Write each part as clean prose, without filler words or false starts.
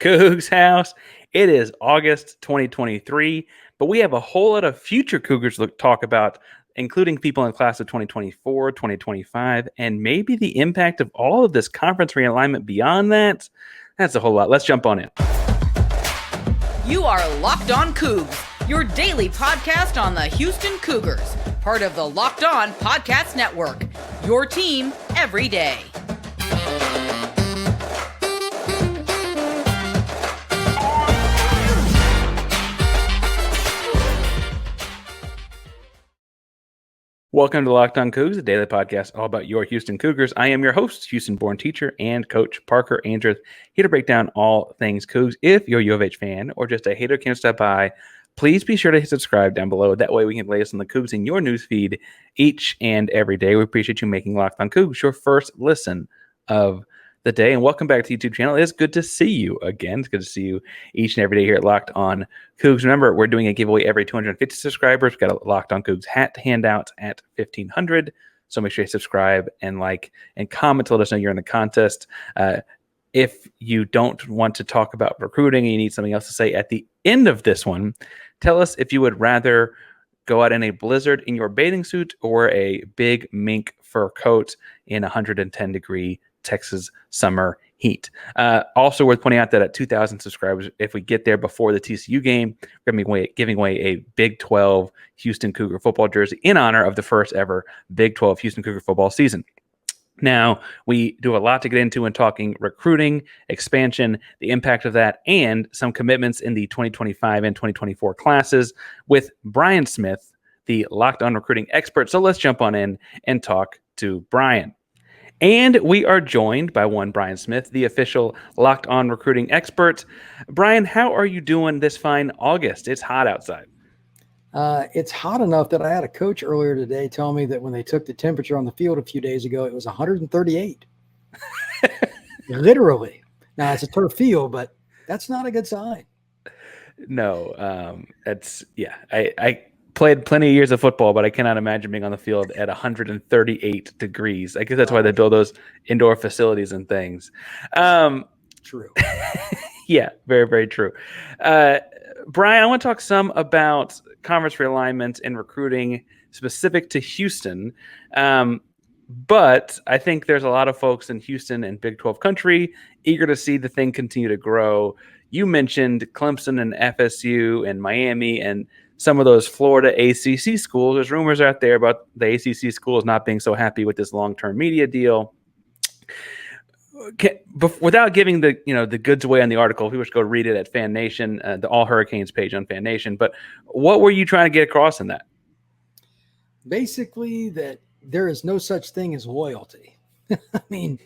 Coogs House. It is August 2023, but we have a whole lot of future Cougars to talk about, including people in the class of 2024, 2025, and maybe the impact of all of this conference realignment beyond that. That's a whole lot. Let's jump on in. You are Locked On Cougs, your daily podcast on the Houston Cougars, part of the Locked On Podcast Network, your team every day. Welcome to Locked On Coogs, a daily podcast all about your Houston Cougars. I am your host, Houston-born teacher and coach Parker Ainsworth, here to break down all things Cougs. If you're a U of H fan or just a hater who can't stop by, please be sure to hit subscribe down below. That way we can lay us on the Cougs in your newsfeed each and every day. We appreciate you making Locked On Cougs your first listen of the day. And welcome back to the YouTube channel. It's good to see you again. It's good to see you each and every day here at Locked On Cougs. Remember, we're doing a giveaway every 250 subscribers. We've got a Locked On Cougs hat handout at 1,500. So make sure you subscribe and like and comment to let us know you're in the contest. If you don't want to talk about recruiting and you need something else to say at the end of this one, tell us if you would rather go out in a blizzard in your bathing suit or a big mink fur coat in 110-degree Texas summer heat. Also worth pointing out that at 2,000 subscribers, if we get there before the TCU game, we're going to be giving away a Big 12 Houston Cougar football jersey in honor of the first ever Big 12 Houston Cougar football season. Now, we do a lot to get into in talking recruiting, expansion, the impact of that, and some commitments in the 2025 and 2024 classes with Brian Smith, the Locked On recruiting expert. So let's jump on in and talk to Brian. And we are joined by one Brian Smith, the official Locked On recruiting expert. Brian, how are you doing this fine August? It's hot outside. It's hot enough that I had a coach earlier today tell me that when they took the temperature on the field a few days ago, it was 138. Literally. Now, it's a turf field, but that's not a good sign. No, I played plenty of years of football, but I cannot imagine being on the field at 138 degrees. I guess that's why they build those indoor facilities and things. True. Yeah, very, very true. Brian, I want to talk some about conference realignment and recruiting specific to Houston. But I think there's a lot of folks in Houston and Big 12 country eager to see the thing continue to grow. You mentioned Clemson and FSU and Miami and some of those Florida ACC schools. There's rumors out there about the ACC schools not being so happy with this long-term media deal. Without giving the goods away on the article, people should go read it at Fan Nation, the All Hurricanes page on Fan Nation. But what were you trying to get across in that? Basically, that there is no such thing as loyalty. I mean,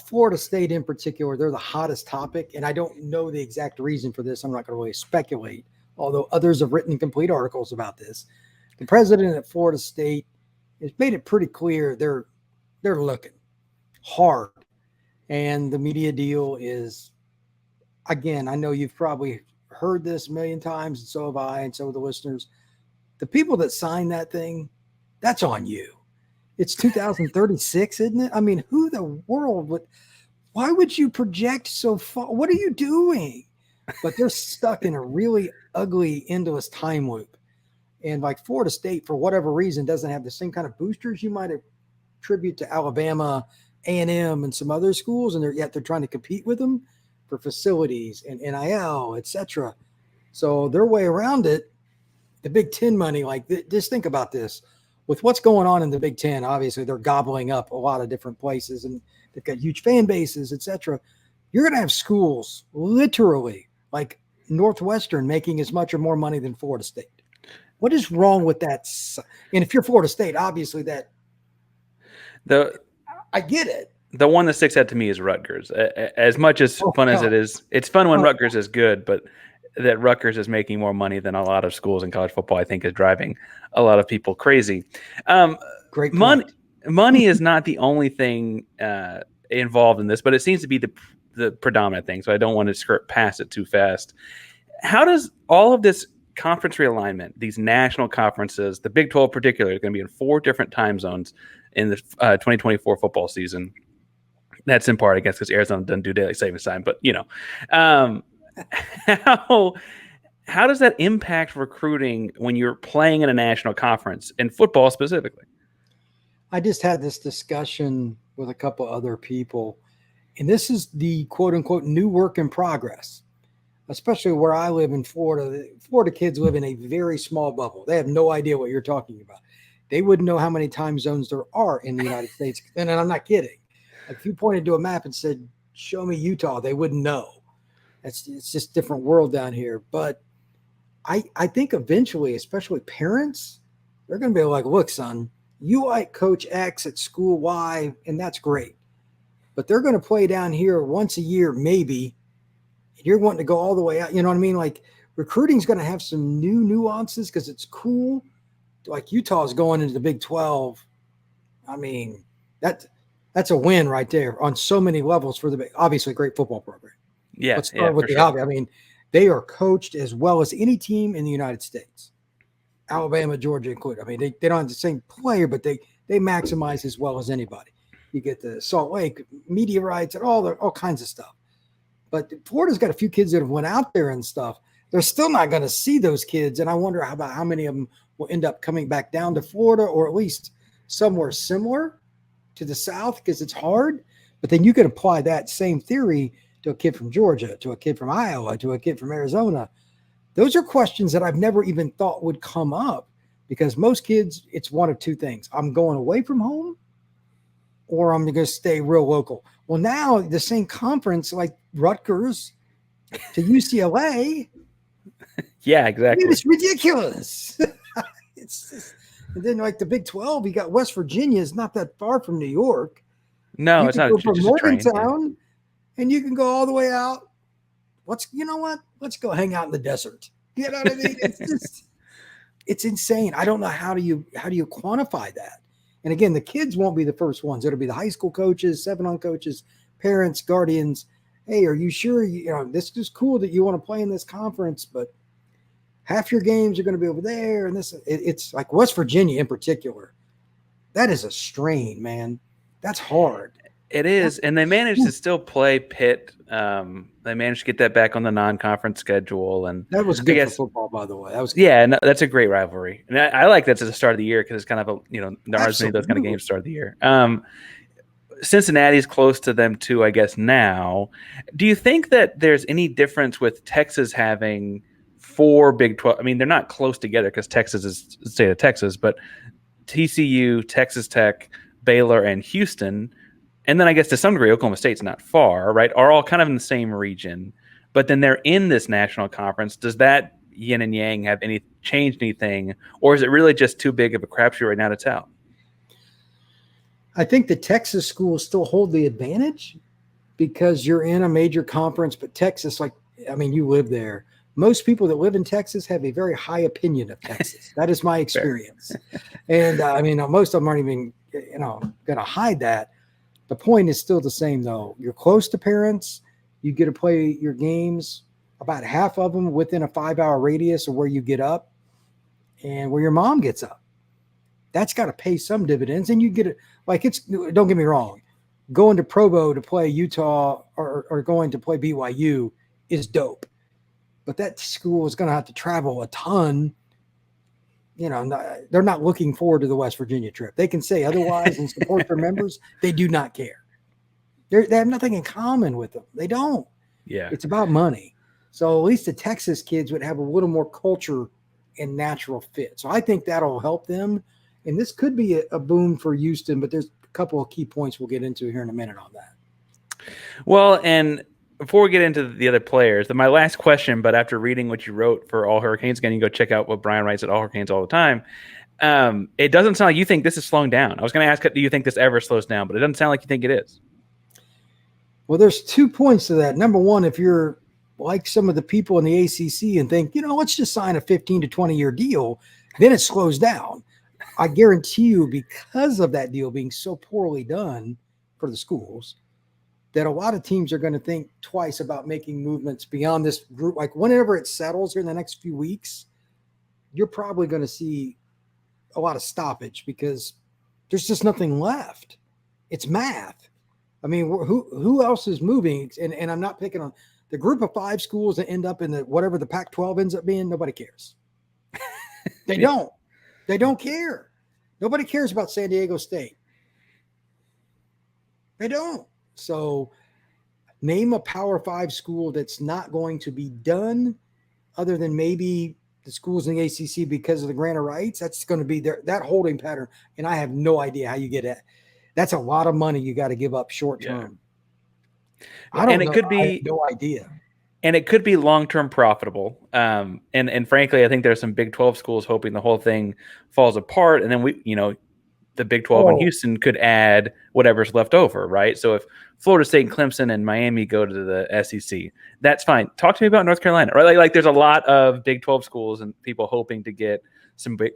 Florida State in particular, they're the hottest topic, and I don't know the exact reason for this. I'm not going to really speculate, although others have written complete articles about this. The president at Florida State has made it pretty clear they're looking hard. And the media deal is, again, I know you've probably heard this a million times, and so have I, and so have the listeners. The people that signed that thing, that's on you. It's 2036, isn't it? I mean, who the world would – why would you project so far? What are you doing? But they're stuck in a really ugly, endless time loop. And like Florida State, for whatever reason, doesn't have the same kind of boosters you might attribute to Alabama, A&M, and some other schools, and they're trying to compete with them for facilities and NIL, etc. So their way around it, the Big Ten money, just think about this. With what's going on in the Big Ten, obviously they're gobbling up a lot of different places, and they've got huge fan bases, etc. You're going to have schools literally like Northwestern making as much or more money than Florida State. What is wrong with that? And if you're Florida State, obviously I get it. The one that sticks out to me is Rutgers. As much as fun as it is, it's fun when Rutgers is good, but that Rutgers is making more money than a lot of schools in college football, I think, is driving a lot of people crazy. Great point. Money is not the only thing involved in this, but it seems to be the predominant thing, so I don't want to skirt past it too fast. How does all of this conference realignment, these national conferences, the Big 12 particularly, is going to be in 4 different time zones in the 2024 football season. That's in part, I guess, because Arizona doesn't do daylight savings time. But, um, how does that impact recruiting when you're playing in a national conference, in football specifically? I just had this discussion with a couple other people, and this is the quote unquote new work in progress, especially where I live in Florida. The Florida kids live in a very small bubble. They have no idea what you're talking about. They wouldn't know how many time zones there are in the United States. And I'm not kidding. Like if you pointed to a map and said, show me Utah, they wouldn't know. It's just a different world down here. But I think eventually, especially parents, they're going to be like, look, son, you like Coach X at school Y, and that's great. But they're going to play down here once a year, maybe. And you're wanting to go all the way out. You know what I mean? Like recruiting is going to have some new nuances because it's cool. Like Utah's going into the Big 12. I mean, that's a win right there on so many levels for the obviously great football program. Yeah. Let's start with the obvious. I mean, they are coached as well as any team in the United States. Alabama, Georgia included. I mean, they don't have the same player, but they maximize as well as anybody. You get the Salt Lake media rights and all kinds of stuff. But Florida's got a few kids that have went out there and stuff. They're still not going to see those kids, and I wonder about how many of them will end up coming back down to Florida or at least somewhere similar to the South because it's hard. But then you can apply that same theory to a kid from Georgia, to a kid from Iowa, to a kid from Arizona. Those are questions that I've never even thought would come up because most kids, it's one of two things. I'm going away from home or I'm going to stay real local. Well, now the same conference like Rutgers to UCLA. Yeah, exactly. It's ridiculous. It's just, and then like the Big 12, you got West Virginia is not that far from New York. No, you it's can not. Go from Just a train, Morgantown, and you can go all the way out. You know what? Let's go hang out in the desert. You know what I mean? It's just, it's insane. I don't know how do you quantify that. And again, the kids won't be the first ones. It'll be the high school coaches, 7-on coaches, parents, guardians. Hey, are you sure? You know, this is cool that you want to play in this conference, but half your games are going to be over there. And it's like West Virginia in particular. That is a strain, man. That's hard. It is. And they managed to still play Pitt. They managed to get that back on the non-conference schedule. And that was good for football, by the way. That was good. Yeah, no, that's a great rivalry. And I like that at the start of the year because it's kind of a, there aren't many of those kind of games to start of the year. Cincinnati's close to them too, I guess, now. Do you think that there's any difference with Texas having 4 Big 12? I mean, they're not close together because Texas is the state of Texas, but TCU, Texas Tech, Baylor, and Houston, and then I guess to some degree Oklahoma State's not far, right, are all kind of in the same region, but then they're in this national conference. Does that yin and yang have changed anything, or is it really just too big of a crapshoot right now to tell? I think the Texas schools still hold the advantage because you're in a major conference, but Texas, you live there. Most people that live in Texas have a very high opinion of Texas. That is my experience. And most of them aren't even, going to hide that. The point is still the same though. You're close to parents. You get to play your games, about half of them within a 5-hour radius of where you get up and where your mom gets up. That's got to pay some dividends. And you get it. Don't get me wrong. Going to Provo to play Utah or going to play BYU is dope. But that school is going to have to travel a ton. They're not looking forward to the West Virginia trip. They can say otherwise and support their members. They do not care. They have nothing in common with them. They don't. Yeah. It's about money. So at least the Texas kids would have a little more culture and natural fit. So I think that'll help them. And this could be a boom for Houston, but there's a couple of key points we'll get into here in a minute on that. Well, and before we get into the other players, my last question, but after reading what you wrote for All Hurricanes, again, you can go check out what Brian writes at All Hurricanes all the time. It doesn't sound like you think this is slowing down. I was going to ask, do you think this ever slows down? But it doesn't sound like you think it is. Well, there's 2 points to that. Number one, if you're like some of the people in the ACC and think, let's just sign a 15 to 20-year deal, then it slows down. I guarantee you, because of that deal being so poorly done for the schools, that a lot of teams are going to think twice about making movements beyond this group. Like whenever it settles here in the next few weeks, you're probably going to see a lot of stoppage because there's just nothing left. It's math. I mean, who else is moving? And I'm not picking on the group of 5 schools that end up in the whatever the Pac-12 ends up being. Nobody cares. They don't. They don't care. Nobody cares about San Diego State. They don't. So name a Power 5 school that's not going to be done other than maybe the schools in the ACC because of the grant of rights. That's going to be that holding pattern. And I have no idea how you get it. That's a lot of money you got to give up short term. Yeah. I don't know. I have no idea. And it could be long-term profitable. And frankly, I think there's some Big 12 schools hoping the whole thing falls apart. And then the Big 12 and Houston could add whatever's left over, right? So if Florida State and Clemson and Miami go to the SEC, that's fine. Talk to me about North Carolina, right? Like there's a lot of Big 12 schools and people hoping to get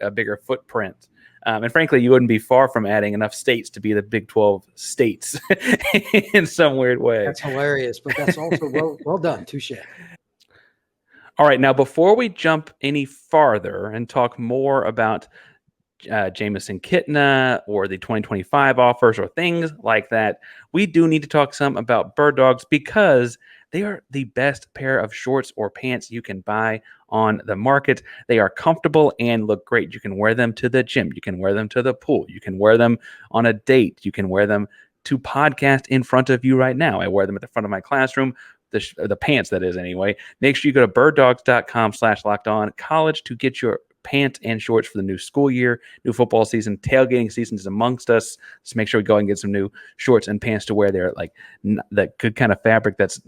a bigger footprint. And frankly, you wouldn't be far from adding enough states to be the Big 12 states in some weird way. That's hilarious, but that's also well done. Touche. All right. Now, before we jump any farther and talk more about Jamison Kitna or the 2025 offers or things like that, we do need to talk some about Bird Dogs because they are the best pair of shorts or pants you can buy on the market. They are comfortable and look great. You can wear them to the gym. You can wear them to the pool. You can wear them on a date. You can wear them to podcast in front of you right now. I wear them at the front of my classroom. The pants, that is, anyway. Make sure you go to birddogs.com/lockedoncollege to get your pants and shorts for the new school year, new football season. Tailgating season is amongst us. Just make sure we go and get some new shorts and pants to wear there, like that good kind of fabric that's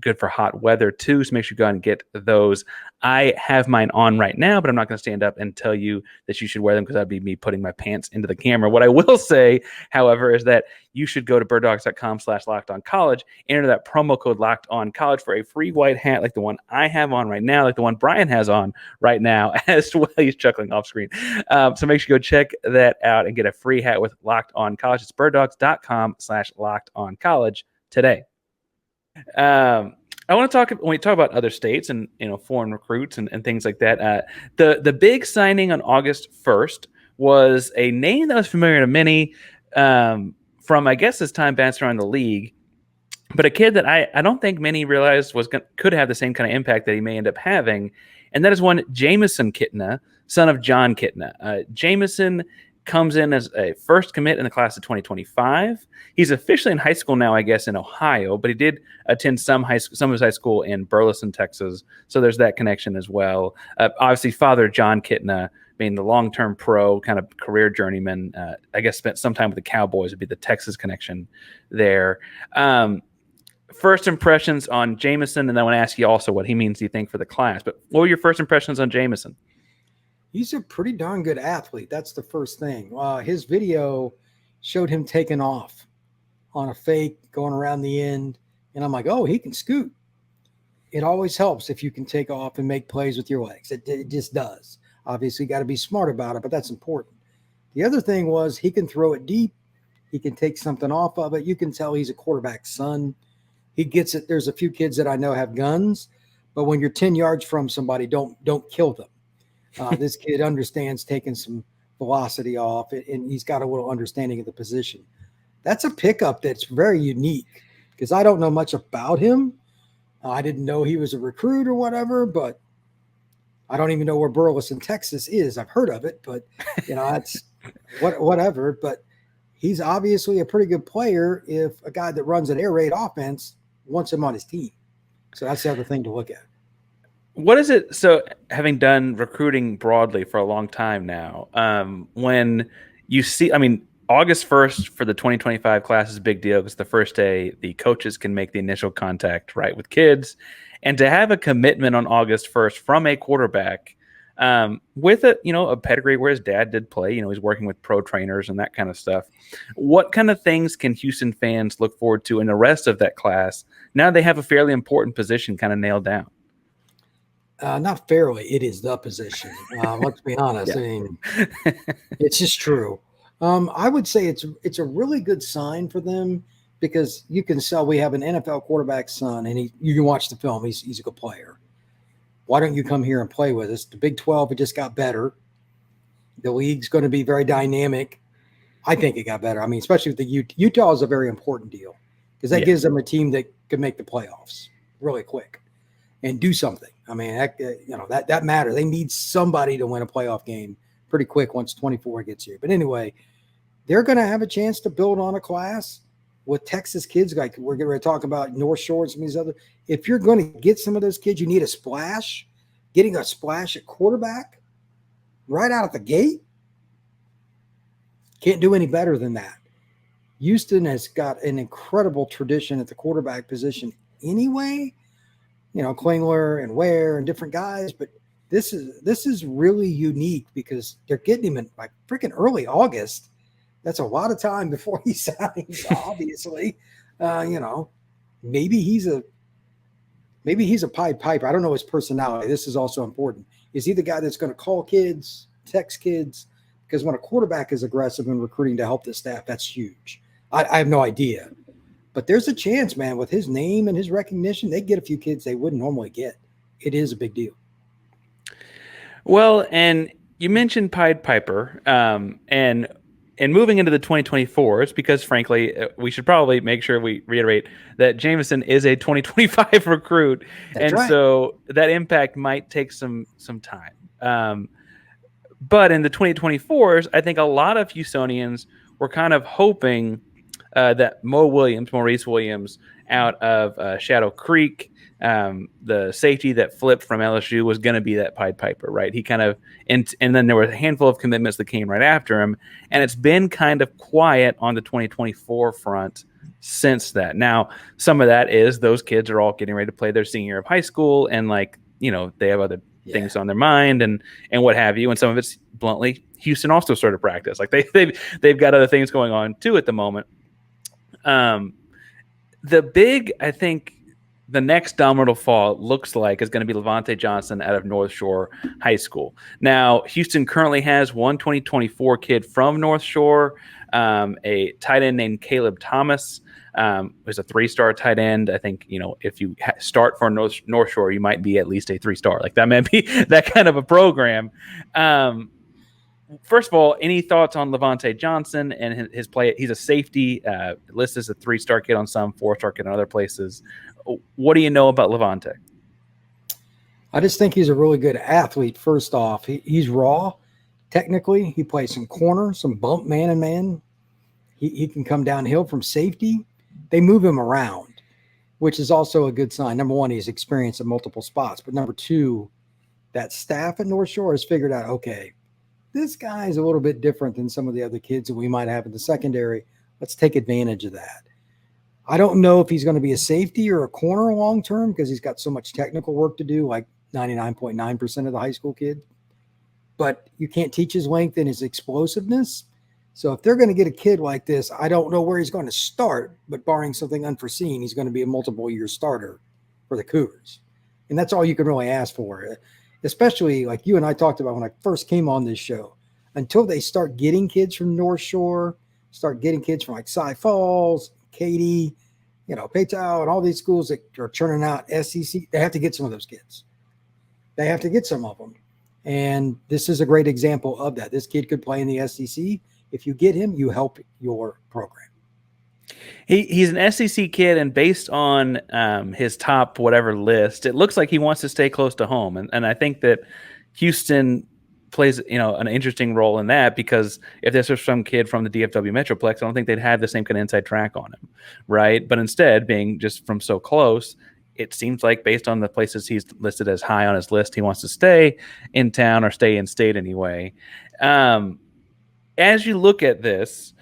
good for hot weather too. So make sure you go and get those. I have mine on right now, but I'm not going to stand up and tell you that you should wear them because that'd be me putting my pants into the camera. What I will say, however, is that you should go to birddogs.com/lockedoncollege, enter that promo code LOCKEDONCollege for a free white hat like the one I have on right now, like the one Brian has on right now, as well. He's chuckling off screen. So make sure you go check that out and get a free hat with Locked On College. It's birddogs.com/lockedoncollege today. I want to talk when we talk about other states and foreign recruits and things like that. The big signing on August 1st was a name that was familiar to many from, I guess, his time bouncing around the league, but a kid that I don't think many realized could have the same kind of impact that he may end up having, and that is one Jamison Kitna, son of John Kitna. Jamison comes in as a first commit in the class of 2025. He's officially in high school now, I guess, in Ohio, but he did attend some of his high school in Burleson, Texas. So there's that connection as well. Obviously, father John Kitna being the long-term pro kind of career journeyman, I guess spent some time with the Cowboys would be the Texas connection there. First impressions on Jamison, and then I want to ask you also what he means, do you think, for the class. But what were your first impressions on Jamison? He's a pretty darn good athlete. That's the first thing. His video showed him taking off on a fake, going around the end. And I'm like, oh, he can scoot. It always helps if you can take off and make plays with your legs. It just does. Obviously, got to be smart about it, but that's important. The other thing was he can throw it deep. He can take something off of it. You can tell he's a quarterback's son. He gets it. There's a few kids that I know have guns, but when you're 10 yards from somebody, don't kill them. This kid understands taking some velocity off, and he's got a little understanding of the position. That's a pickup that's very unique because I don't know much about him. I didn't know he was a recruit or whatever, but I don't even know where Burleson, Texas is. I've heard of it, but that's whatever. But he's obviously a pretty good player if a guy that runs an air raid offense wants him on his team. So that's the other thing to look at. What is it? So having done recruiting broadly for a long time now, when you see, August 1st for the 2025 class is a big deal because the first day the coaches can make the initial contact right with kids, and to have a commitment on August 1st from a quarterback with a pedigree where his dad did play, he's working with pro trainers and that kind of stuff. What kind of things can Houston fans look forward to in the rest of that class now they have a fairly important position kind of nailed down? Not fairly. It is the position. Let's be honest. Yeah. I mean, it's just true. I would say it's a really good sign for them because you can tell we have an NFL quarterback son, and you can watch the film. He's a good player. Why don't you come here and play with us? The Big 12, it just got better. The league's going to be very dynamic. I think it got better. Especially with the Utah is a very important deal. because that gives them a team that could make the playoffs really quick and do something. I mean, that matters. They need somebody to win a playoff game pretty quick once 24 gets here. But anyway, they're going to have a chance to build on a class with Texas kids. Like we're going to talk about North Shore and some of these other. If you're going to get some of those kids, you need a splash. Getting a splash at quarterback right out of the gate. Can't do any better than that. Houston has got an incredible tradition at the quarterback position anyway. Klingler and Ware and different guys, but this is really unique because they're getting him in like freaking early August. That's a lot of time before he signs, obviously. Maybe he's a Pied Piper. I don't know his personality. This is also important. Is he the guy that's going to call kids, text kids? Because when a quarterback is aggressive in recruiting to help the staff, that's huge. I have no idea. But there's a chance, man, with his name and his recognition, they get a few kids they wouldn't normally get. It is a big deal. Well, and you mentioned Pied Piper, and moving into the 2024s, because frankly, we should probably make sure we reiterate that Jamison is a 2025 recruit. That's right. So that impact might take some time. But in the 2024s, I think a lot of Houstonians were kind of hoping that Maurice Williams out of Shadow Creek, the safety that flipped from LSU, was going to be that Pied Piper, right? He kind of, and then there were a handful of commitments that came right after him, and it's been kind of quiet on the 2024 front since that. Now, some of that is those kids are all getting ready to play their senior year of high school, and they have other things on their mind and what have you, and some of it's bluntly Houston also started practice. Like they've got other things going on too at the moment. The big, I think, the next domino to fall looks like is going to be Levante Johnson out of North Shore High School. Now, Houston currently has one 2024 kid from North Shore, a tight end named Caleb Thomas, who's a 3-star tight end. I think, if you start for North Shore, you might be at least a 3-star. Like that might be that kind of a program. First of all, any thoughts on Levante Johnson and his play? He's a safety, listed as a 3-star kid on some, 4-star kid in other places. What do you know about Levante? I just think he's a really good athlete. First off, he's raw. Technically, he plays some corner, some bump man and man. He can come downhill from safety. They move him around, which is also a good sign. Number one, he's experienced at multiple spots. But number two, that staff at North Shore has figured out, okay, this guy is a little bit different than some of the other kids that we might have in the secondary. Let's take advantage of that. I don't know if he's going to be a safety or a corner long term because he's got so much technical work to do, like 99.9% of the high school kid. But you can't teach his length and his explosiveness. So if they're going to get a kid like this, I don't know where he's going to start, but barring something unforeseen, he's going to be a multiple-year starter for the Cougars. And that's all you can really ask for, especially like you and I talked about when I first came on this show. Until they start getting kids from North Shore, start getting kids from like Cy Falls, Katy, Paytow, and all these schools that are churning out SEC, they have to get some of those kids. They have to get some of them. And this is a great example of that. This kid could play in the SEC. If you get him, you help your program. He's an SEC kid, and based on his top whatever list, it looks like he wants to stay close to home. And I think that Houston plays an interesting role in that, because if this was some kid from the DFW Metroplex, I don't think they'd have the same kind of inside track on him, right? But instead, being just from so close, it seems like based on the places he's listed as high on his list, he wants to stay in town or stay in state anyway. As you look at this,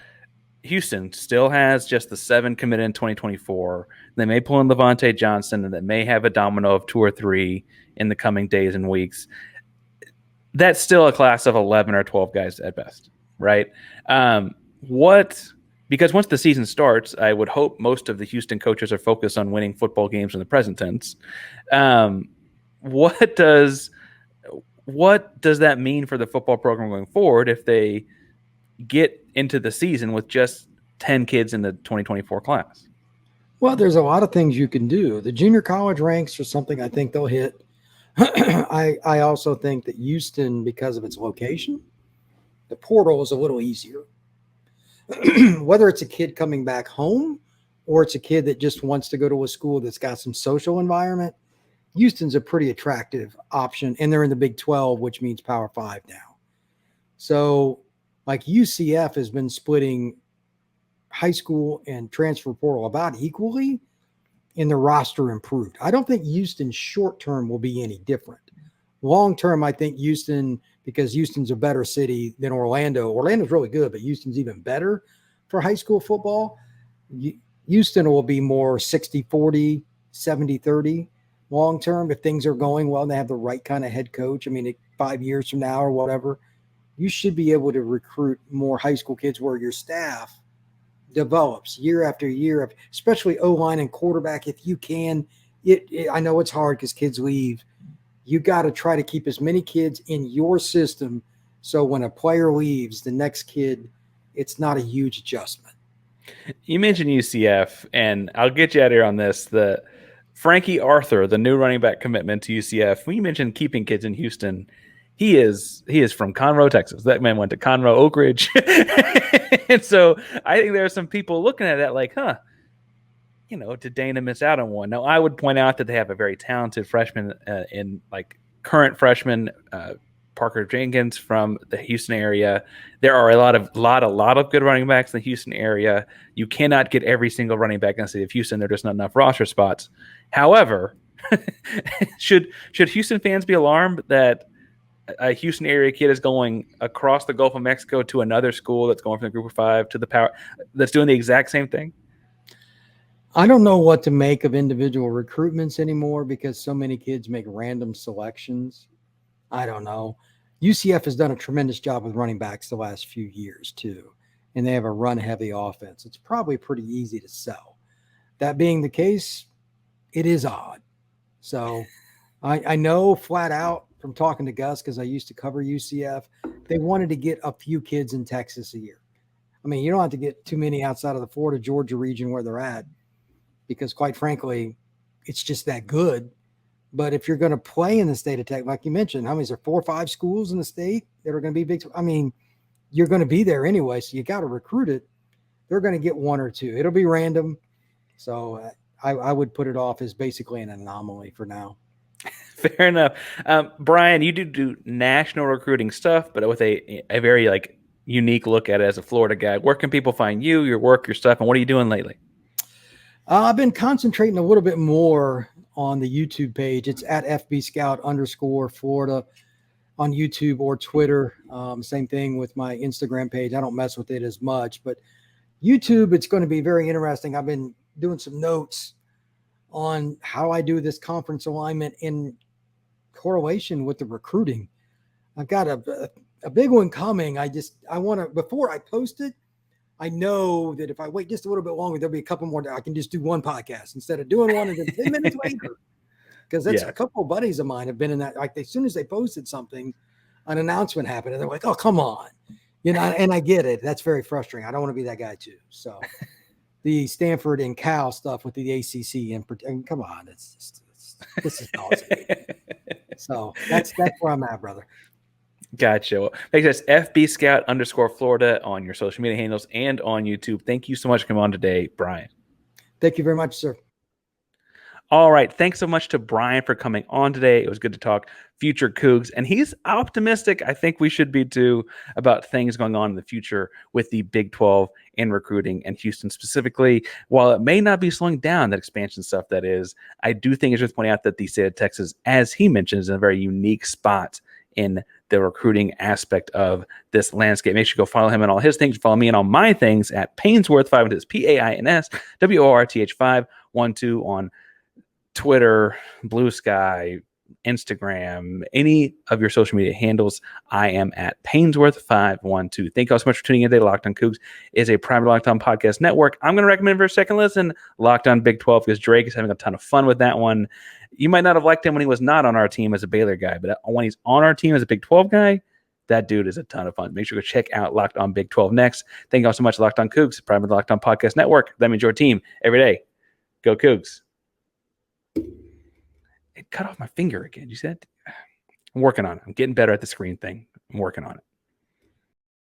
Houston still has just the 7 committed in 2024. They may pull in Levante Johnson, and they may have a domino of 2 or 3 in the coming days and weeks. That's still a class of 11 or 12 guys at best, right? Because once the season starts, I would hope most of the Houston coaches are focused on winning football games in the present tense. What does that mean for the football program going forward if they get into the season with just 10 kids in the 2024 class? Well, there's a lot of things you can do. The junior college ranks are something I think they'll hit. I also think that Houston, because of its location, the portal is a little easier. Whether it's a kid coming back home or it's a kid that just wants to go to a school that's got some social environment, Houston's a pretty attractive option, and they're in the Big 12, which means Power 5 now. So like UCF has been splitting high school and transfer portal about equally, and the roster improved. I don't think Houston short term will be any different. Long term, I think Houston, because Houston's a better city than Orlando. Orlando's really good, but Houston's even better for high school football. Houston will be more 60-40, 70-30 long term if things are going well and they have the right kind of head coach. I mean, 5 years from now or whatever, you should be able to recruit more high school kids where your staff develops year after year, especially O-line and quarterback. If you can, I know it's hard because kids leave. You got to try to keep as many kids in your system so when a player leaves, the next kid, it's not a huge adjustment. You mentioned UCF, and I'll get you out here on this. The Frankie Arthur, the new running back commitment to UCF. When you mentioned keeping kids in Houston, he is from Conroe, Texas. That man went to Conroe, Oak Ridge. And so I think there are some people looking at that like, did Dana miss out on one? Now, I would point out that they have a very talented freshman current freshman, Parker Jenkins from the Houston area. There are a lot of good running backs in the Houston area. You cannot get every single running back in the city of Houston. There are just not enough roster spots. However, should Houston fans be alarmed that a Houston area kid is going across the Gulf of Mexico to another school that's going from the Group of 5 to the Power, that's doing the exact same thing? I don't know what to make of individual recruitments anymore because so many kids make random selections. I don't know. UCF has done a tremendous job with running backs the last few years too, and they have a run-heavy offense. It's probably pretty easy to sell. That being the case, it is odd. So I know flat out from talking to Gus, because I used to cover UCF, they wanted to get a few kids in Texas a year. I mean, you don't have to get too many outside of the Florida, Georgia region where they're at, because quite frankly, it's just that good. But if you're going to play in the state of Texas, like you mentioned, how many is there, 4 or 5 schools in the state that are going to be big? I mean, you're going to be there anyway, so you got to recruit it. They're going to get 1 or 2. It'll be random. So I would put it off as basically an anomaly for now. Fair enough. Brian, you do national recruiting stuff, but with a very unique look at it as a Florida guy. Where can people find you, your work, your stuff, and what are you doing lately? I've been concentrating a little bit more on the YouTube page. It's at FBScout_Florida on YouTube or Twitter. Same thing with my Instagram page. I don't mess with it as much, but YouTube, it's going to be very interesting. I've been doing some notes on how I do this conference alignment in correlation with the recruiting. I've got a big one coming. I want to, before I post it, I know that if I wait just a little bit longer, there'll be a couple more. I can just do one podcast instead of doing one and then 10 minutes later. Because that's a couple of buddies of mine have been in that. Like as soon as they posted something, an announcement happened, and they're like, "Oh, come on," And I get it. That's very frustrating. I don't want to be that guy too. So the Stanford and Cal stuff with the ACC and come on, this is nauseating. So that's where I'm at, brother. Gotcha. Well, thanks, guys. FBScout_Florida on your social media handles and on YouTube. Thank you so much for coming on today, Brian. Thank you very much, sir. All right. Thanks so much to Brian for coming on today. It was good to talk future Cougs, and he's optimistic. I think we should be too about things going on in the future with the Big 12 and recruiting and Houston specifically. While it may not be slowing down that expansion stuff that is, I do think it's worth pointing out that the state of Texas, as he mentions, is in a very unique spot in the recruiting aspect of this landscape. Make sure you go follow him and all his things. Follow me and all my things at Painsworth5. It's PAINSWORTH 512 on Twitter, Blue Sky, Instagram, any of your social media handles. I am at Painsworth512. Thank you all so much for tuning in today. Locked on Coogs is a private Locked On podcast network. I'm going to recommend for a second listen, Locked On Big 12, because Drake is having a ton of fun with that one. You might not have liked him when he was not on our team as a Baylor guy, but when he's on our team as a Big 12 guy, that dude is a ton of fun. Make sure to check out Locked On Big 12 next. Thank you all so much, Locked On Coogs, private Locked On podcast network. That means your team every day. Go Coogs. It cut off my finger again. You said? I'm working on it. I'm getting better at the screen thing. I'm working on it.